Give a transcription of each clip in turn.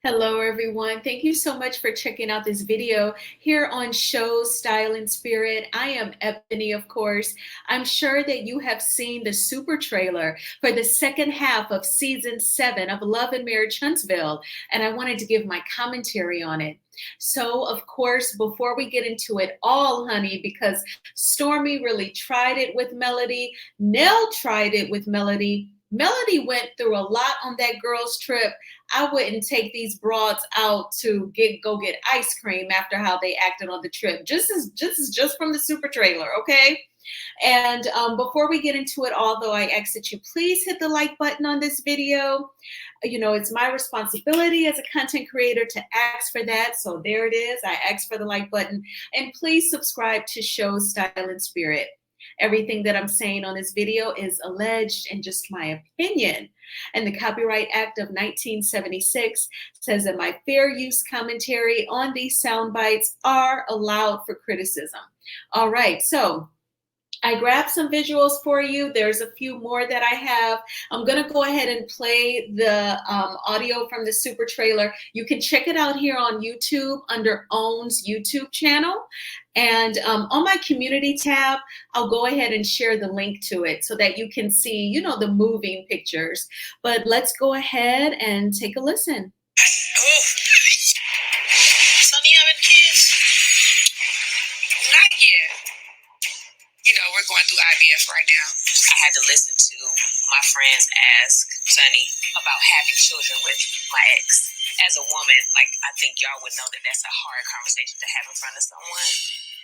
Hello, everyone. Thank you so much for checking out this video here on Show Style and Spirit. I am Ebony, of course. I'm sure that you have seen the super trailer for the second half of season 7 of Love and Marriage Huntsville, and I wanted to give my commentary on it. So, of course, before we get into it all, honey, because Stormi really tried it with Melody, Nell tried it with Melody. Melody went through a lot on that girls' trip. I wouldn't take these broads out to go get ice cream after how they acted on the trip. Just from the super trailer, okay? And before we get into it, although I ask that you please hit the like button on this video. You know, it's my responsibility as a content creator to ask for that. So there it is. I ask for the like button. And please subscribe to Show Style and Spirit. Everything that I'm saying on this video is alleged and just my opinion. And the Copyright Act of 1976 says that my fair use commentary on these sound bites are allowed for criticism. All right, so I grabbed some visuals for you. There's a few more that I have. I'm going to go ahead and play the audio from the super trailer. You can check it out here on YouTube under OWN's YouTube channel. And on my community tab, I'll go ahead and share the link to it so that you can see, you know, the moving pictures. But let's go ahead and take a listen. Oh, Sonny having kids? Not yet. You know, we're going through IVF right now. I had to listen to my friends ask Sonny about having children with my ex. As a woman, like, I think y'all would know that that's a hard conversation to have in front of someone.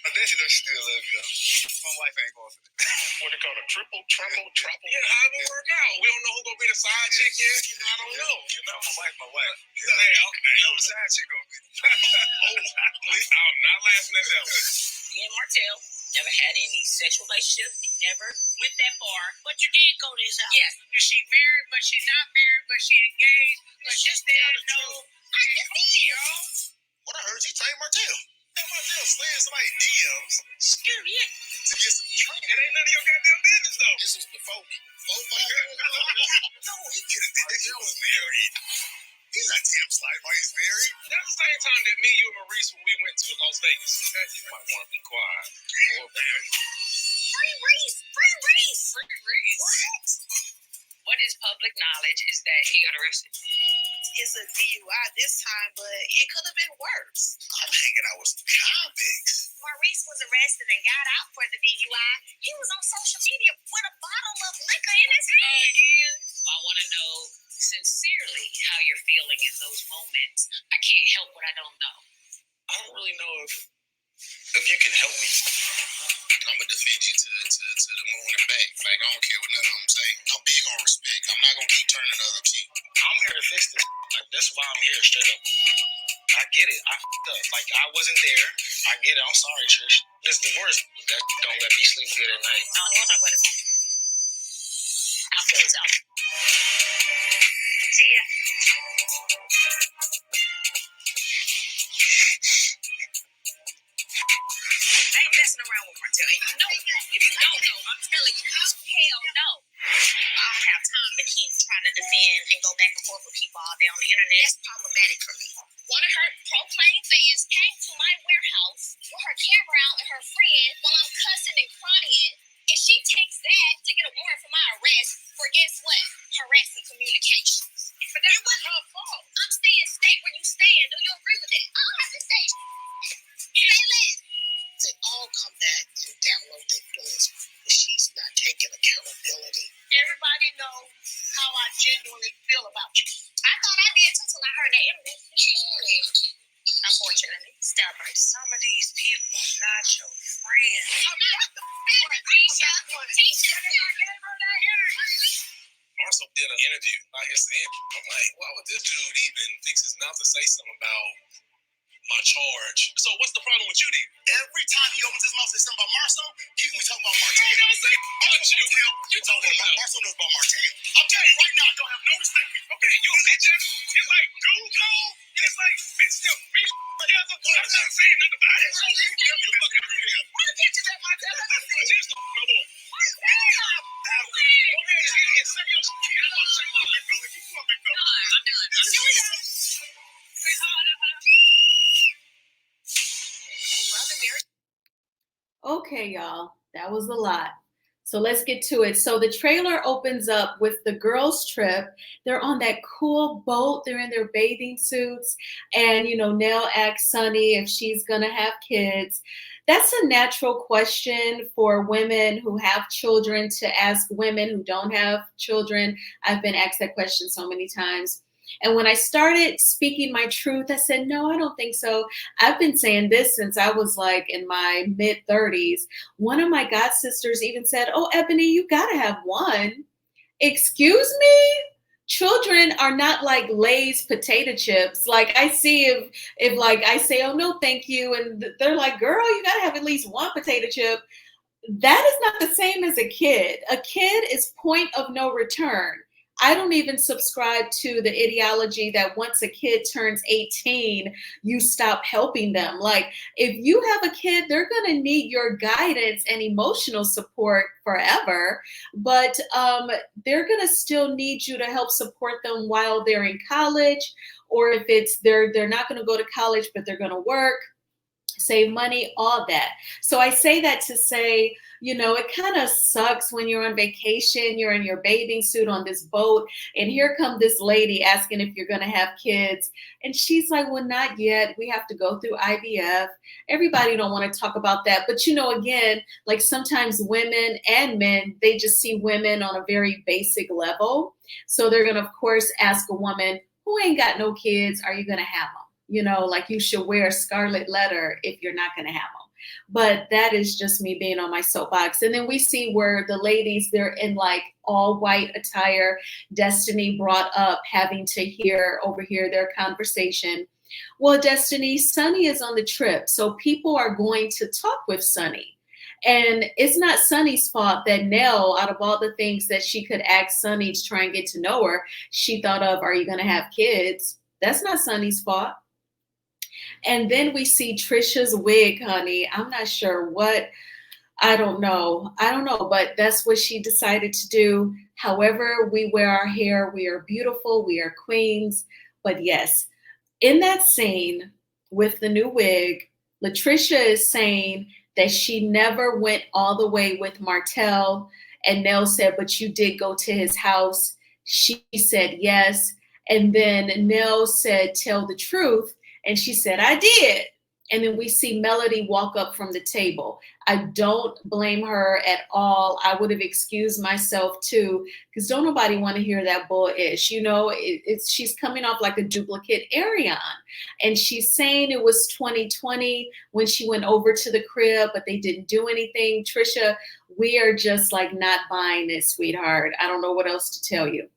I bet you know she still love you, though. My wife ain't going for that. What they call a triple? Yeah, how it work out? We don't know who's going to be the side chick yet. I don't know. You know, my wife. Yeah, okay. You know the side chick going to be. Please, I'm not laughing at that one. Me and Martell never had any sexual relationship. Never went that far. But you did go this out. Yes. She married, but she not married, but she engaged. But she said no. I can see y'all. What I heard, you trained Martell. Hey, Martell slid somebody's DMs. Screw it. To get some training. It ain't none of your goddamn business, though. This was before me. 4, 5 years ago. No, he couldn't be. He was married. He's not Tim Slider. He's married. That's the same time that me, you, and Maurice, when we went to Las Vegas. You might want to be quiet. Free Reese. Free Reese. Free Reese. What? What is public knowledge is that he got arrested. It's a DUI this time, but it could have been worse. I'm hanging out with some convicts. Maurice was arrested and got out for the DUI. He was on social media with a bottle of liquor in his hand. I want to know sincerely how you're feeling in those moments. I can't help what I don't know. I don't really know if you can help me. I'm gonna defend you to the moon and back. Like, I don't care what none of them say. I'm big on respect. I'm not gonna keep turning the other cheek. I'm here to fix this. Like, that's why I'm here, straight up. I get it. I f***ed up. Like, I wasn't there. I get it. I'm sorry, Trish. This is the worst. That don't let me sleep good at night. I don't want to talk about it. I'll feel this out. See ya. I ain't messing around with Martell. And you know, if you don't know, I'm telling you, hell no. I don't have time to keep trying to defend and go back and forth with people all day on the internet. That's problematic for me. One of her proclaimed fans came to my warehouse with her camera out and her friend while I'm cussing and crying. And she takes that to get a warrant for my arrest for, guess what? Harassing communications. But that wasn't her fault. I'm saying stay where you stand. Do you agree with that? I don't have to say say less. They all come back and download their doors, but she's not taking accountability. Everybody know how I genuinely feel about you. I thought I did too till I heard that interview. Unfortunately, stubborn. Some of these people are not your friends. I'm not the friend. Tisha gave her that interview. Also did an interview by his saying, I'm like, why would this dude even fix his mouth to say something about my charge? So what's the problem with you then? Every time he opens his mouth to say something about Marcel, he can be talking about Martell. You don't say about you. You're talking about Marcel knows about Martell. I'm telling you right now, I don't have no respect for you. Okay, you a bitch ass. It's like dude code. It's like bitch still be together. I'm not saying nothing about it. You fucking real. What the pictures at Martell? Just no more. What's that? Okay, say your shit. I'm gonna say my big brother. You a big brother. I'm done. Okay, y'all, that was a lot. So let's get to it. So the trailer opens up with the girls' trip. They're on that cool boat. They're in their bathing suits. And, Nell asks Sunny if she's going to have kids. That's a natural question for women who have children to ask women who don't have children. I've been asked that question so many times. And when I started speaking my truth, I said, no, I don't think so. I've been saying this since I was like in my mid 30s. One of my god sisters even said, oh, Ebony, you got to have one. Excuse me? Children are not like Lay's potato chips. Like I see if like I say, oh no, thank you. And they're like, girl, you got to have at least one potato chip. That is not the same as a kid. A kid is point of no return. I don't even subscribe to the ideology that once a kid turns 18, you stop helping them. Like, if you have a kid, they're going to need your guidance and emotional support forever, but they're going to still need you to help support them while they're in college, or if it's they're not going to go to college, but they're going to work, save money, all that. So I say that to say, it kind of sucks when you're on vacation, you're in your bathing suit on this boat, and here come this lady asking if you're going to have kids. And she's like, well, not yet. We have to go through IVF. Everybody don't want to talk about that. But, again, like sometimes women and men, they just see women on a very basic level. So they're going to, of course, ask a woman who ain't got no kids, are you going to have them? Like you should wear a scarlet letter if you're not going to have them. But that is just me being on my soapbox. And then we see where the ladies, they're in like all white attire. Destiny brought up having to overhear their conversation. Well, Destiny, Sunny is on the trip. So people are going to talk with Sunny. And it's not Sunny's fault that Nell, out of all the things that she could ask Sunny to try and get to know her, she thought of, are you going to have kids? That's not Sunny's fault. And then we see Trisha's wig, honey. I'm not sure what, I don't know, but that's what she decided to do. However we wear our hair, we are beautiful, we are queens. But yes, in that scene with the new wig, Latricia is saying that she never went all the way with Martell. And Nell said, but you did go to his house. She said yes. And then Nell said, tell the truth. And she said, I did. And then we see Melody walk up from the table. I don't blame her at all. I would have excused myself too, because don't nobody want to hear that bullish. She's coming off like a duplicate Ariane. And she's saying it was 2020 when she went over to the crib, but they didn't do anything. Trisha, we are just like not buying it, sweetheart. I don't know what else to tell you.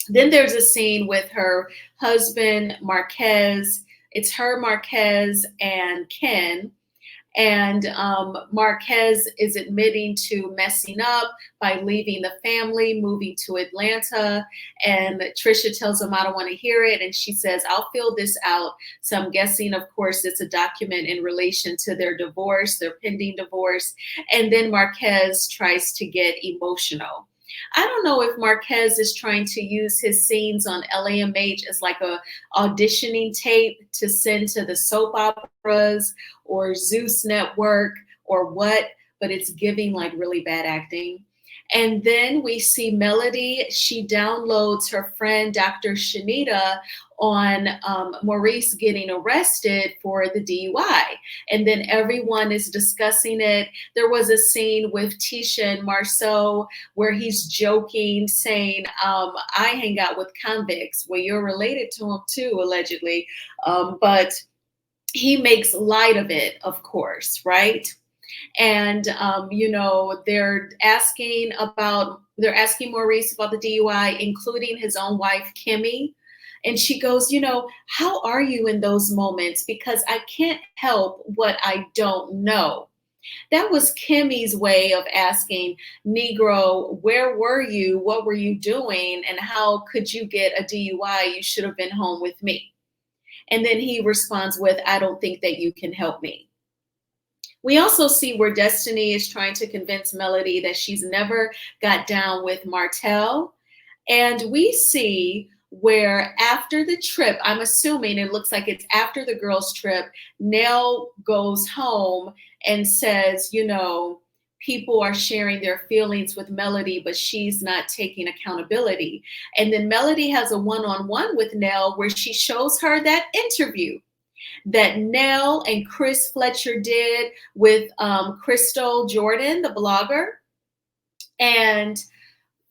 Then there's a scene with her husband, Marquez. It's her, Marquez, and Ken. And Marquez is admitting to messing up by leaving the family, moving to Atlanta. And Trisha tells him, I don't want to hear it. And she says, I'll fill this out. So I'm guessing, of course, it's a document in relation to their divorce, their pending divorce. And then Marquez tries to get emotional. I don't know if Marquez is trying to use his scenes on LAMH as like a auditioning tape to send to the soap operas or Zeus Network or what, but it's giving like really bad acting. And then we see Melody. She downloads her friend, Dr. Shanita, on Maurice getting arrested for the DUI. And then everyone is discussing it. There was a scene with Tisha and Marceau where he's joking, saying, I hang out with convicts. Well, you're related to him too, allegedly. But he makes light of it, of course, right? And, they're asking Maurice about the DUI, including his own wife, Kimmy. And she goes, how are you in those moments? Because I can't help what I don't know. That was Kimmy's way of asking, Negro, where were you? What were you doing? And how could you get a DUI? You should have been home with me. And then he responds with, I don't think that you can help me. We also see where Destiny is trying to convince Melody that she's never got down with Martell. And we see where after the trip, I'm assuming it looks like it's after the girls' trip, Nell goes home and says, you know, people are sharing their feelings with Melody, but she's not taking accountability. And then Melody has a one-on-one with Nell where she shows her that interview that Nell and Chris Fletcher did with Crystal Jordan, the blogger. And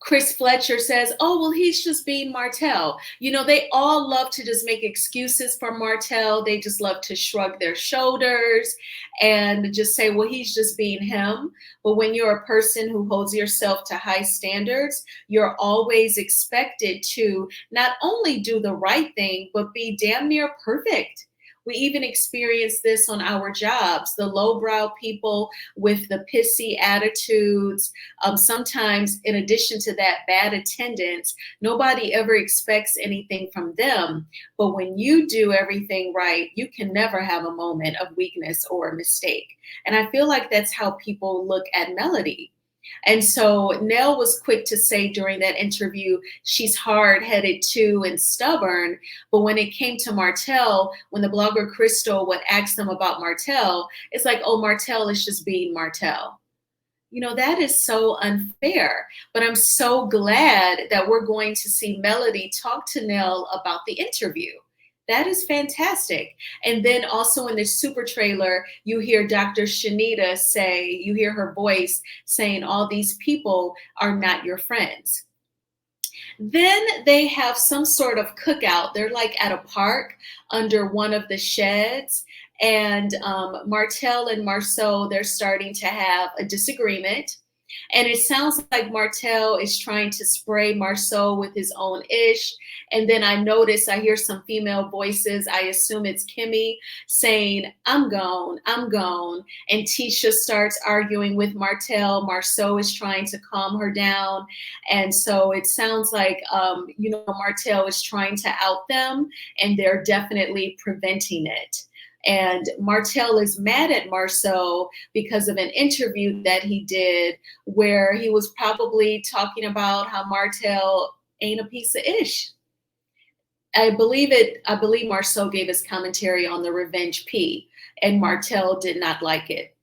Chris Fletcher says, oh, well, he's just being Martell. You know, they all love to just make excuses for Martell. They just love to shrug their shoulders and just say, well, he's just being him. But when you're a person who holds yourself to high standards, you're always expected to not only do the right thing, but be damn near perfect. We even experience this on our jobs, the lowbrow people with the pissy attitudes. Sometimes, in addition to that, bad attendance, nobody ever expects anything from them. But when you do everything right, you can never have a moment of weakness or a mistake. And I feel like that's how people look at Melody. And so Nell was quick to say during that interview, she's hard-headed too and stubborn. But when it came to Martell, when the blogger Crystal would ask them about Martell, it's like, oh, Martell is just being Martell. You know, that is so unfair. But I'm so glad that we're going to see Melody talk to Nell about the interview. That is fantastic. And then also in this super trailer, you hear Dr. Shanita say, you hear her voice saying all these people are not your friends. Then they have some sort of cookout. They're like at a park under one of the sheds. And Martell and Marceau, they're starting to have a disagreement. And it sounds like Martell is trying to spray Marceau with his own ish. And then I hear some female voices. I assume it's Kimmy saying, I'm gone, I'm gone. And Tisha starts arguing with Martell. Marceau is trying to calm her down. And so it sounds like, Martell is trying to out them, and they're definitely preventing it. And Martell is mad at Marceau because of an interview that he did where he was probably talking about how Martell ain't a piece of ish. I believe Marceau gave his commentary on the Revenge P, and Martell did not like it.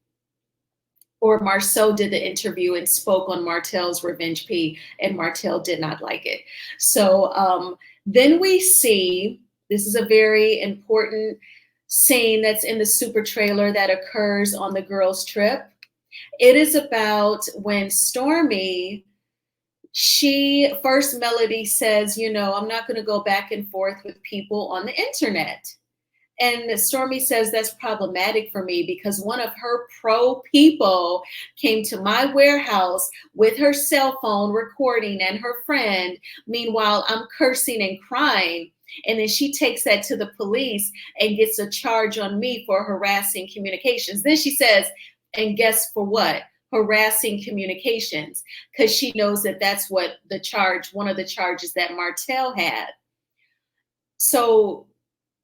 Or Marceau did the interview and spoke on Martell's Revenge P, and Martell did not like it. So then we see, this is a very important scene that's in the super trailer that occurs on the girls' trip. It is about when Stormi, Melody says, I'm not going to go back and forth with people on the internet. And Stormi says that's problematic for me because one of her pro people came to my warehouse with her cell phone recording and her friend. Meanwhile, I'm cursing and crying. And then she takes that to the police and gets a charge on me for harassing communications. Then she says, and guess for what? Harassing communications, because she knows that that's what one of the charges that Martell had. So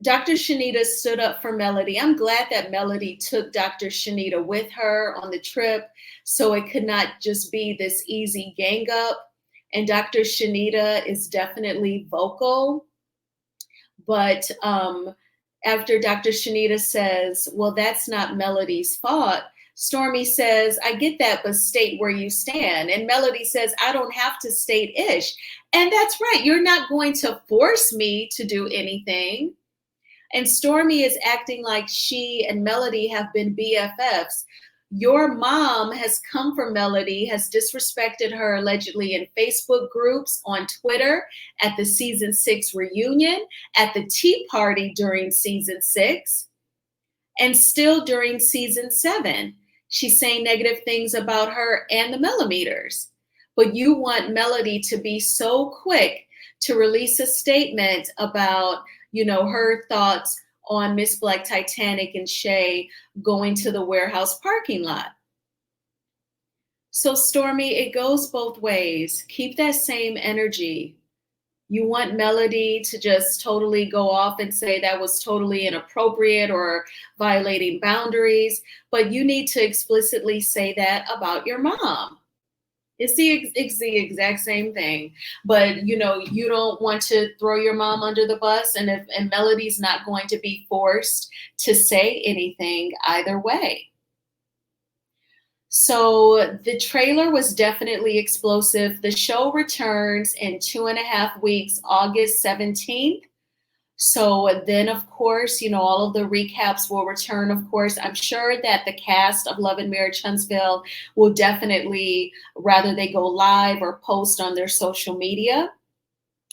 Dr. Shanita stood up for Melody. I'm glad that Melody took Dr. Shanita with her on the trip so it could not just be this easy gang up. And Dr. Shanita is definitely vocal. But after Dr. Shanita says, well, that's not Melody's fault, Stormi says, I get that, but state where you stand. And Melody says, I don't have to state ish. And that's right. You're not going to force me to do anything. And Stormi is acting like she and Melody have been BFFs. Your mom has come for Melody, has disrespected her allegedly in Facebook groups, on Twitter, at the season 6 reunion, at the tea party during season 6, and still during season 7. She's saying negative things about her and the millimeters. But you want Melody to be so quick to release a statement about, her thoughts on Ms Black Titanic and Shay going to the warehouse parking lot. So Stormi, it goes both ways. Keep that same energy. You want Melody to just totally go off and say that was totally inappropriate or violating boundaries, but you need to explicitly say that about your mom. It's the exact same thing. But you know, you don't want to throw your mom under the bus, and Melody's not going to be forced to say anything either way. So the trailer was definitely explosive. The show returns in 2.5 weeks, August 17th. So then, of course, you know, all of the recaps will return. Of course, I'm sure that the cast of Love and Marriage Huntsville will definitely, rather they go live or post on their social media.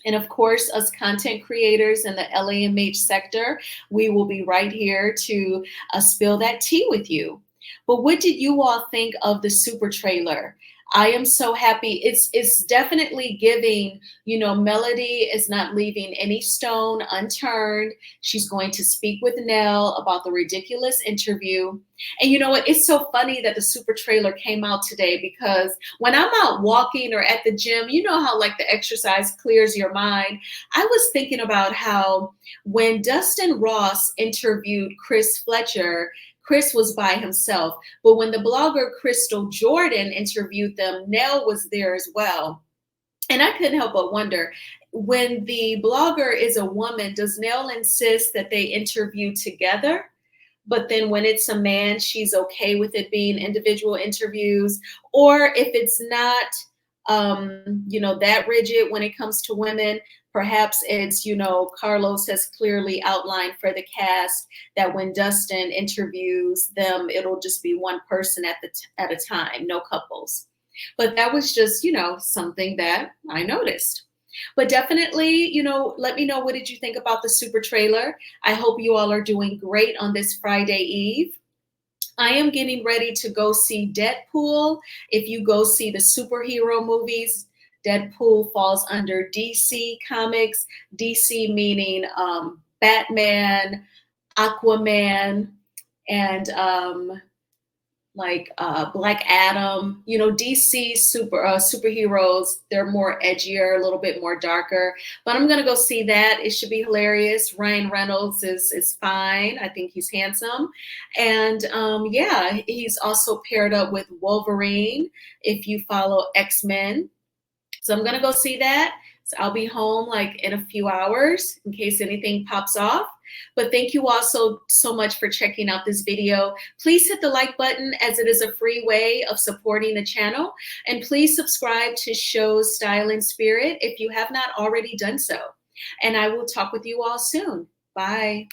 And of course, us content creators in the LAMH sector, we will be right here to spill that tea with you. But what did you all think of the super trailer? I am so happy. It's definitely giving, you know, Melody is not leaving any stone unturned. She's going to speak with Nell about the ridiculous interview. And you know what? It's so funny that the super trailer came out today, because when I'm out walking or at the gym, you know how like the exercise clears your mind. I was thinking about how when Dustin Ross interviewed Chris Fletcher, Chris was by himself. But when the blogger Crystal Jordan interviewed them, Nell was there as well. And I couldn't help but wonder, when the blogger is a woman, does Nell insist that they interview together? But then when it's a man, she's okay with it being individual interviews? Or if it's not, you know, that rigid when it comes to women, perhaps it's, you know, Carlos has clearly outlined for the cast that when Dustin interviews them, it'll just be one person at a time, no couples. But that was just, you know, something that I noticed. But definitely, you know, let me know, what did you think about the super trailer? I hope you all are doing great on this Friday Eve. I am getting ready to go see Deadpool. If you go see the superhero movies, Deadpool falls under DC Comics. DC meaning Batman, Aquaman, and Black Adam. You know, DC superheroes, they're more edgier, a little bit more darker. But I'm gonna go see that. It should be hilarious. Ryan Reynolds is fine. I think he's handsome, and yeah, he's also paired up with Wolverine. If you follow X-Men, so I'm gonna go see that. So I'll be home like in a few hours in case anything pops off. But thank you all so much for checking out this video. Please hit the like button, as it is a free way of supporting the channel. And please subscribe to Shows Style and Spirit if you have not already done so. And I will talk with you all soon. Bye.